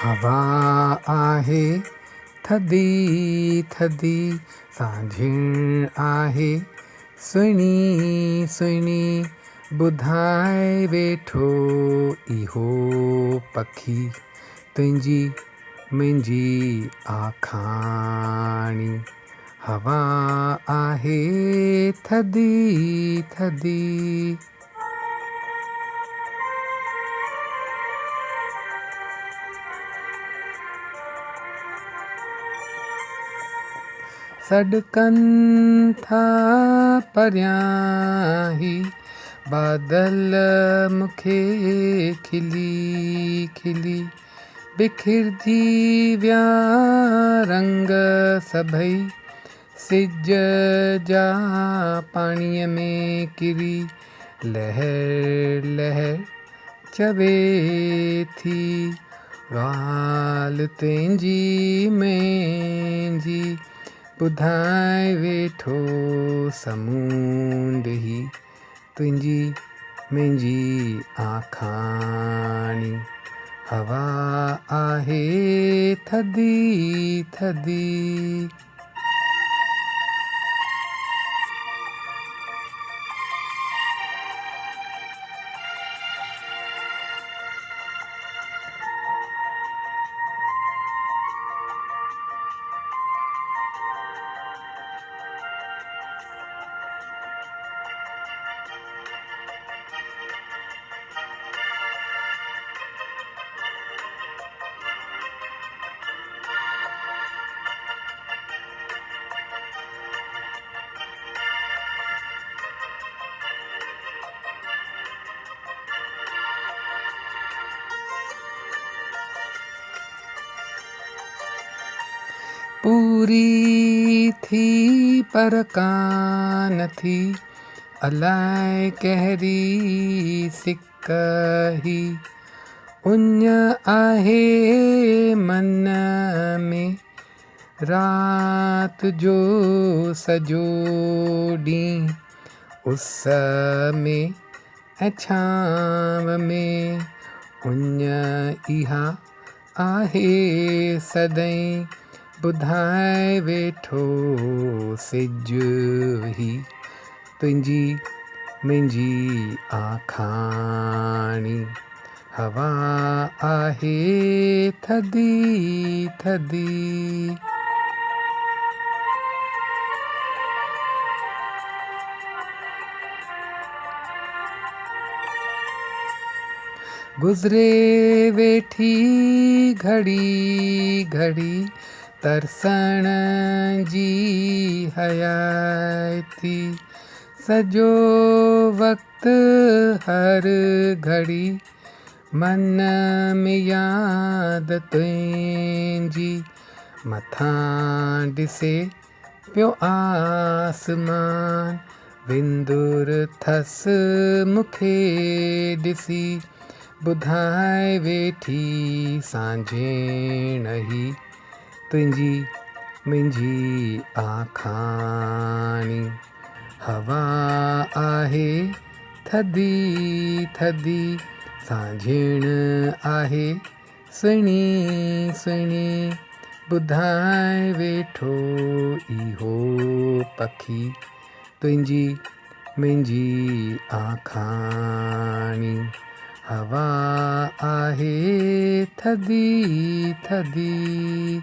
हवा आहे थधी थधी, सांझिण आहे सुहिणी सुहिणी, ॿुधाए वेठो इहो पखी तुंहिंजी मुंहिंजी आखाणी। हवा आहे थधी थधी। सॾकनि था परियां ही बादल मूंखे खिली खिली, बिखिरजी विया रंग सभई सिज जा पाणीअ में किरी। लहर लहर चवे थी ॻाल्हि तुंहिंजी मुंहिंजी, ॿुधाए वेठो समुंड ही तुंहिंजी मुंहिंजी आखाणी। हवा आहे थधी थधी। पूरी थी पर कान थी, अलाए कहिड़ी सिक ही उञ आहे मन में। रात जो सॼो ॾींहुं उस में ऐं छांव में, उञ इहा आहे सदाईं, ॿुधाए वेठो सिज ही तुंहिंजी मुंहिंजी आखाणी। हवा आहे थधी थधी। गुज़रे वेठी घड़ी घड़ी, तरसण जी हयाती, सॼो वक़्तु हर घड़ी मन में यादि तुंहिंजी। मथां ॾिसे पियो आसमान, विंदुर थसि मूंखे ॾिसी, ॿुधाए वेठी सांझिण ही तुंहिंजी मुंहिंजी आखाणी। हवा आहे थधी थधी, सांझिण आहे सुहिणी सुहिणी, ॿुधाए वेठो इहो पखी तुंहिंजी मुंहिंजी आखाणी। हवा आहे थधी थधी।